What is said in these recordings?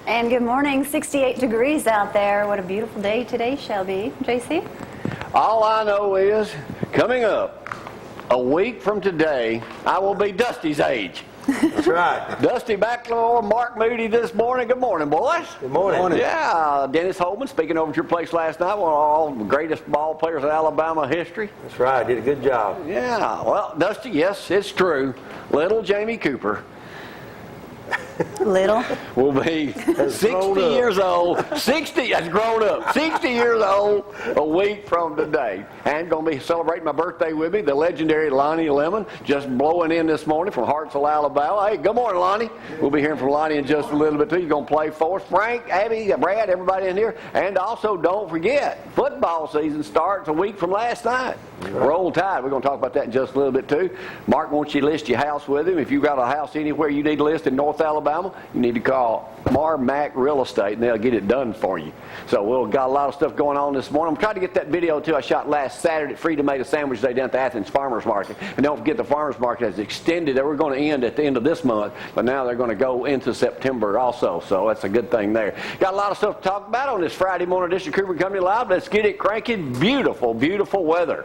And good morning. 68 degrees out there. What a beautiful day today shall be. JC? All I know is, coming up, a week from today, I will be Dusty's age. That's right. Dusty McLemore, Mark Moody this morning. Good morning, boys. Good morning. Yeah, Dennis Holman speaking over at your place last night. One of all the greatest ball players in Alabama history. That's right. Did a good job. Yeah, well, Dusty, yes, it's true. Little Jamie Cooper Little. will be 60 years old. 60, that's grown up. 60 years old a week from today. And going to be celebrating my birthday with me, the legendary Lonnie Lemmond, just blowing in this morning from Hartsville, Alabama. Hey, good morning, Lonnie. We'll be hearing from Lonnie in just a little bit, too. You're going to play for us. Frank, Abby, Brad, everybody in here. And also, don't forget, football season starts a week from last night. Roll Tide. We're going to talk about that in just a little bit, too. Mark wants you to list your house with him. If you've got a house anywhere you need to list in North Alabama, you need to call Mac Real Estate, and they'll get it done for you. So we've got a lot of stuff going on this morning. I'm trying to get that video, too, I shot last Saturday at Free Tomato Sandwich Day down at the Athens Farmers Market. And don't forget, the Farmers Market has extended. They were going to end at the end of this month, but now they're going to go into September also. So that's a good thing there. Got a lot of stuff to talk about on this Friday morning edition of Cooper Company Live. Let's get it cranking. Beautiful, beautiful weather.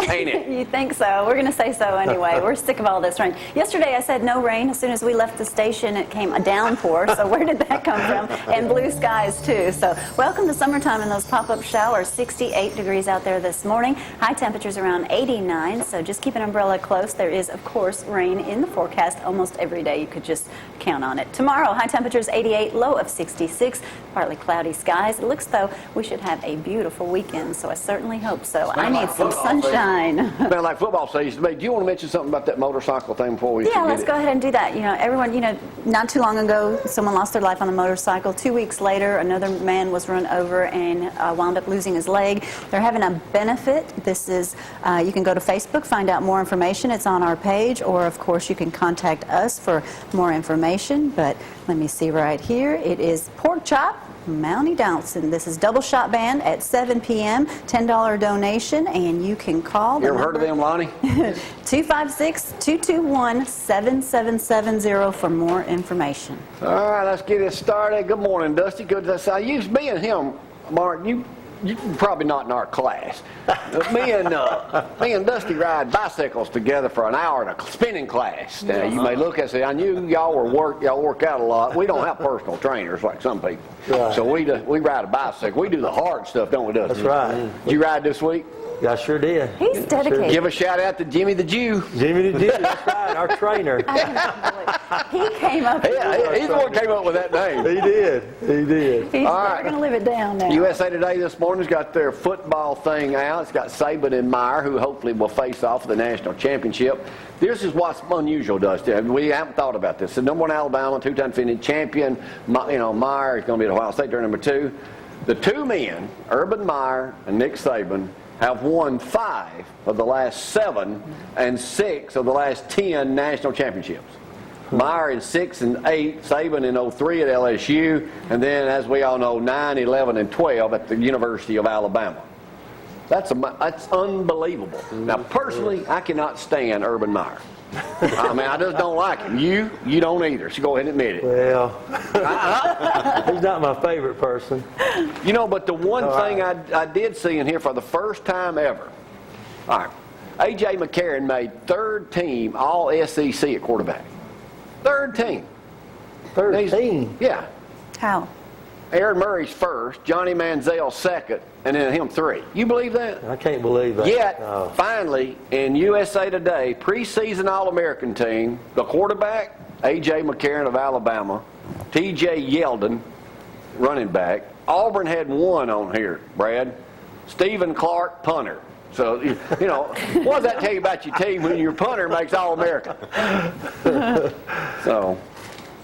Ain't it? You think so? We're going to say so anyway. We're sick of all this rain. Yesterday I said no rain. As soon as we left the station, it came a downpour. So where did that come from? And blue skies, too. So welcome to summertime and those pop-up showers. 68 degrees out there this morning. High temperatures around 89. So just keep an umbrella close. There is, of course, rain in the forecast almost every day. You could just count on it. Tomorrow, high temperatures 88, low of 66. Partly cloudy skies. It looks though we should have a beautiful weekend. So I certainly hope so. I need some sunshine. Smell like football season to me. Do you want to mention something about that motorcycle thing before we Yeah, forget let's it? go ahead and do that. You know, everyone, not too long ago, someone lost their life on a motorcycle. 2 weeks later, another man was run over and wound up losing his leg. They're having a benefit. This is, you can go to Facebook, find out more information. It's on our page, or of course you can contact us for more information. But let me see right here. It is Pork Chop, Mountie Downson. This is Double Shot Band at 7 p.m. $10 donation, and you can call. You ever heard of them, Lonnie? 256-221-7770 for more information. All right, let's get it started. Good morning, Dusty. Good to see you. Me and him, Mark, you probably not in our class. Me and Dusty ride bicycles together for an hour in a spinning class. Now, you may look and say, I knew y'all work out a lot. We don't have personal trainers like some people. Right. So we ride a bicycle. We do the hard stuff, don't we, Dusty? That's right. Did you ride this week? Yeah, I sure did. He's dedicated. Give a shout out to Jimmy the Jew. Jimmy the Jew, that's right, our trainer. He came up. Yeah, he's the one who came up with that name. He did. He's never right. going to live it down now. USA Today this morning's got their football thing out. It's got Saban and Meyer, who hopefully will face off for the national championship. This is what's unusual, Dusty. We haven't thought about this. The number one Alabama, two-time defending champion, Meyer is going to be at Ohio State. They're number two. The two men, Urban Meyer and Nick Saban, have won 5 of the last 7 and 6 of the last 10 national championships. Meyer in 6 and 8, Saban in 03 at LSU, and then, as we all know, 9, 11, and 12 at the University of Alabama. That's unbelievable. Now, personally, I cannot stand Urban Meyer. I mean, I just don't like him. You don't either, so go ahead and admit it. Well, he's not my favorite person. But the one thing I did see in here for the first time ever, all right, A.J. McCarron made 3rd team All-SEC at quarterback. 3rd team. 3rd team? Yeah. How? Aaron Murray's 1st, Johnny Manziel 2nd, and then him 3. You believe that? I can't believe that. Yet, no. finally, in USA Today, preseason All-American team, the quarterback, A.J. McCarron of Alabama, T.J. Yeldon, running back. Auburn had 1 on here, Brad. Stephen Clark, punter. So, what does that tell you about your team when your punter makes All-American? So,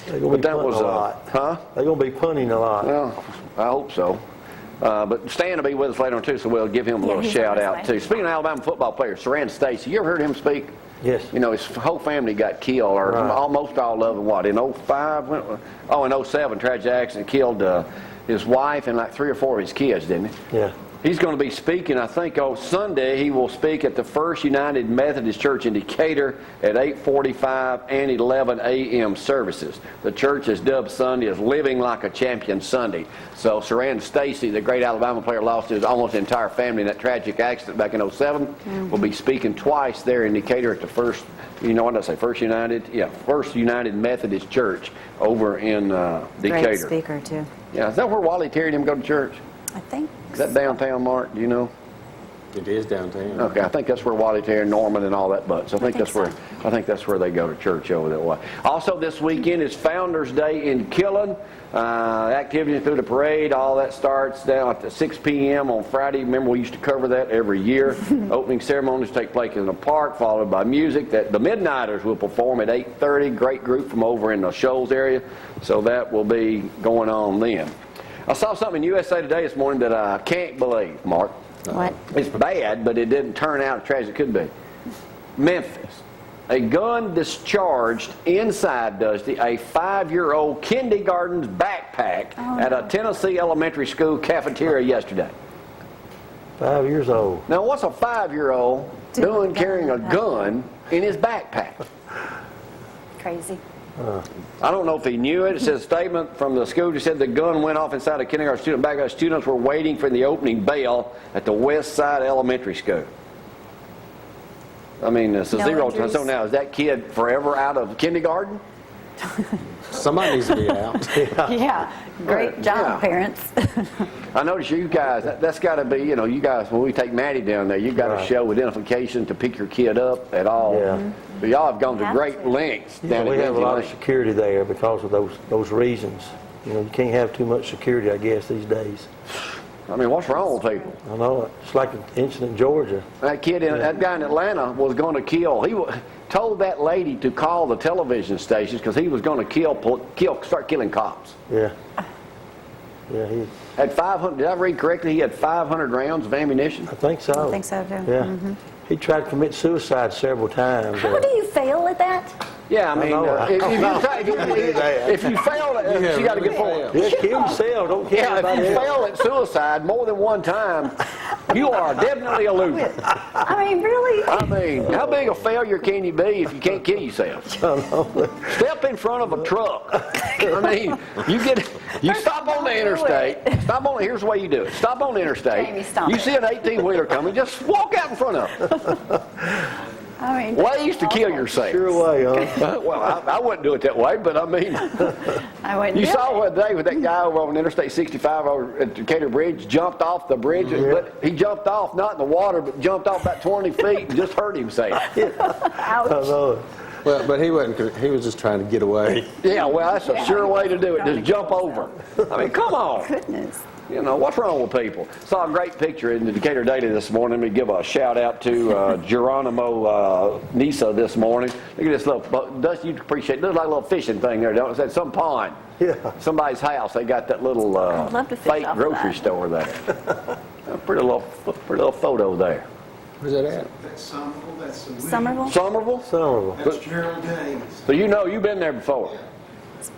They're going to be punting a lot. Huh? They're going to be punting a lot. Well, I hope so. But Stan will be with us later on, too, so we'll give him a little shout out, too. Speaking of Alabama football players, Saran Stacy, you ever heard him speak? Yes. His whole family got killed, or almost all of them, in 05? In 07, tragic accident, killed his wife and like 3 or 4 of his kids, didn't he? Yeah. He's going to be speaking, I think, on Sunday. He will speak at the First United Methodist Church in Decatur at 8:45 and 11 a.m. services. The church has dubbed Sunday as Living Like a Champion Sunday. So Saran Stacy, the great Alabama player, lost his almost entire family in that tragic accident back in '07. Will be speaking twice there in Decatur at the First, you know what did I say, First United? Yeah, First United Methodist Church over in Decatur. Great speaker, too. Yeah, is that where Wally Terry and him go to church? I think. Is that downtown, Mark? Do you know? It is downtown. Okay, I think that's where Wally Terry, Norman, and all that butts. I think that's where they go to church over that way. Also, this weekend is Founders Day in Killen. Activities through the parade, all that starts down at 6 p.m. on Friday. Remember, we used to cover that every year. Opening ceremonies take place in the park, followed by music. That the Midnighters will perform at 8:30. Great group from over in the Shoals area, so that will be going on then. I saw something in USA Today this morning that I can't believe, Mark. What? It's bad, but it didn't turn out as tragic as it could be. Memphis. A gun discharged inside, Dusty, a 5-year-old kindergarten's backpack at a Tennessee elementary school cafeteria yesterday. 5 years old. Now, what's a 5-year-old doing carrying a gun in his backpack? Crazy. I don't know if he knew it. It says a statement from the school that said the gun went off inside a kindergarten student backpack. Students were waiting for the opening bell at the West Side Elementary School. I mean, it's a No 0. So now, is that kid forever out of kindergarten? Somebody needs to be out. Yeah. Great job, parents. I notice you guys, that's got to be, you know, you guys, when we take Maddie down there, you've got to show identification to pick your kid up at all. Yeah. But y'all have gone to Have great to. lengths Yeah, down we at have a lot of Lindsay Lane. security there because of those reasons. You know, you can't have too much security, I guess, these days. I mean, what's wrong with people? I know it. It's like an incident in Georgia. That kid, that guy in Atlanta was going to kill. He told that lady to call the television stations because he was going to start killing cops. Yeah. Yeah, he. Had 500. Did I read correctly? He had 500 rounds of ammunition. I think so. I think so, too. Yeah. He tried to commit suicide several times. How do you fail at that? Yeah, I mean, if you fail, you got a good point. Yeah, kill yourself. Don't kill Yeah, if anybody you else. fail at suicide more than one time, you are definitely a loser. I mean, really? I mean, how big a failure can you be if you can't kill yourself? Step in front of a truck. I mean, you stop on the interstate. Here's the way you do it. Stop on the interstate. You see an 18-wheeler coming, just walk out in front of it. I mean, Ways to kill yourself. Sure way, huh? Well, I wouldn't do it that way, but I mean, I wouldn't you do saw it. one day with that guy over on Interstate 65 over at Decatur Bridge, jumped off the bridge, but he jumped off not in the water, but jumped off about 20 feet and just hurt himself. I know. Well, but he wasn't. He was just trying to get away. Yeah, well, that's a sure way to do it. Just jump over. I mean, come on. Goodness. You know, what's wrong with people? Saw a great picture in the Decatur Daily this morning. Let me give a shout out to Geronimo Nisa this morning. Look at this little, Dusty, you'd appreciate it. Looks like a little fishing thing there, don't it? It's at some pond. Yeah. Somebody's house. They got that little love to fish fake off of grocery that. store there. A pretty little photo there. Where's that at? That's Somerville, that's the Somerville? Somerville? Somerville. That's Gerald Days. So you know you've been there before.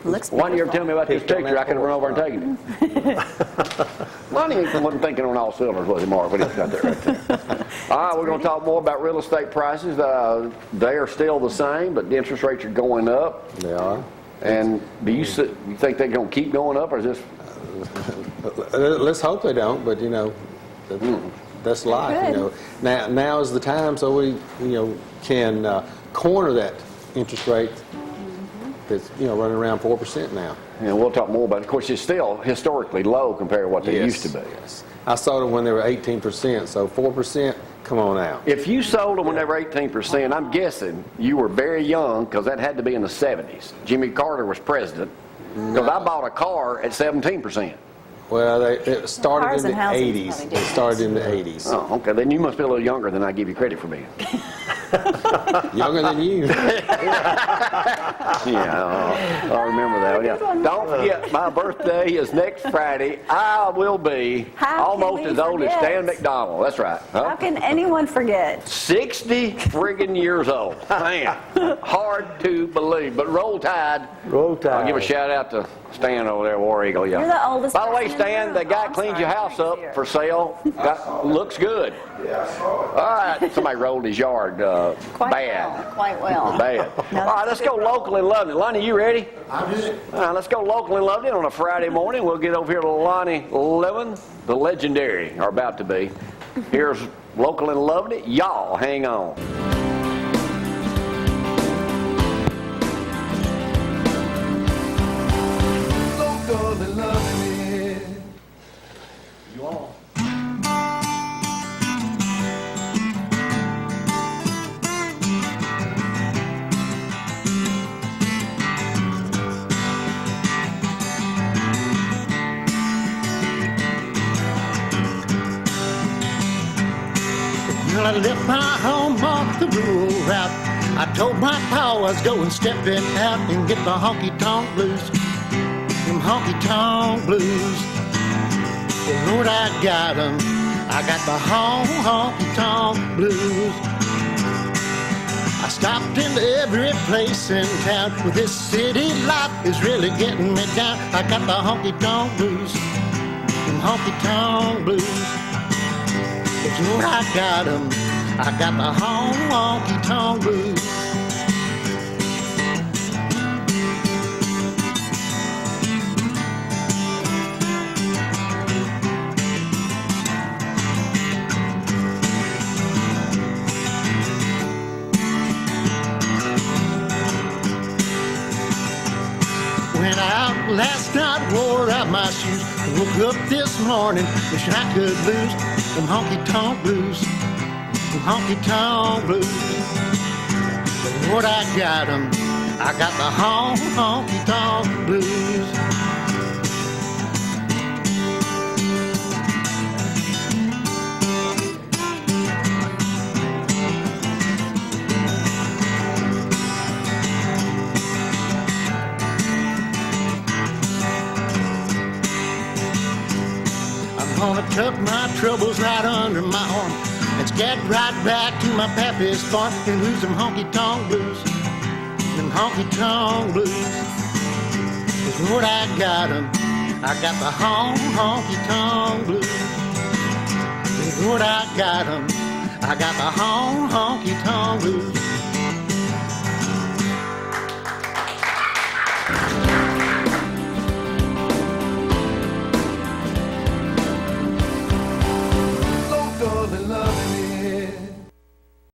Looks Why didn't you ever tell me about this Picked on picture? that I could have run over and taken it. Lonnie wasn't thinking on all cylinders, was he, Mark? When he got there right there. All right, we're going to talk more about real estate prices. They are still the same, but the interest rates are going up. They are. And do you think they're going to keep going up, or is this? Let's hope they don't. But you know, that's life. You know, now is the time, so we can corner that interest rate. That's running around 4% now. And we'll talk more about it. Of course, it's still historically low compared to what they used to be. Yes. I sold them when they were 18%, so 4%, come on out. If you sold them when they were 18%, I'm guessing you were very young because that had to be in the 70s. Jimmy Carter was president. Because I bought a car at 17%. Well, it started Cars in and the houses 80s. probably do It started in the 80s. Oh, okay. Then you must be a little younger than I give you credit for being. Younger than you. Yeah, I remember that. Yeah. Don't forget, my birthday is next Friday. I will be How can almost we as old as forget? Stan McDonald. That's right. Huh? How can anyone forget? 60 friggin' years old. Man, hard to believe. But roll tide. Roll Tide. I'll give a shout out to Stan over there, War Eagle, yeah. You're the oldest By the way, person in the Stan, room. the guy I'm cleaned sorry, your house Frank's up here. for sale. Looks good. All right, somebody rolled his yard bad. Quite well. Bad. No, All right, that's let's a go good local and London. Lonnie, you ready? I'm good. All right, let's go local and London on a Friday morning. We'll get over here to Lonnie Lemmond, the legendary, or about to be. Here's local and Lovely. Y'all hang on. Local and lovely. You all. Well, I left my home off the rural route. I told my pa I was going stepping out and get the honky-tonk blues. Them honky-tonk blues. Well, Lord, I got 'em. I got the honky-tonk blues. I stopped in every place in town. Well, this city life is really getting me down. I got the honky-tonk blues. Them honky-tonk blues. But you know what, I got 'em. I got the honky-tonk blues. Went out last night, wore out my shoes. Woke up this morning, wishing I could lose them honky-tonk blues. Them honky-tonk blues. But Lord, I got 'em. I got the honky-tonk blues. I'm gonna tuck my troubles right under my arm and scat right back to my pappy's farm and lose them honky-tonk blues. Them honky-tonk blues. 'Cause Lord, I got 'em. I got the honky-tonk blues. 'Cause Lord, I got 'em. I got the honky-tonk blues.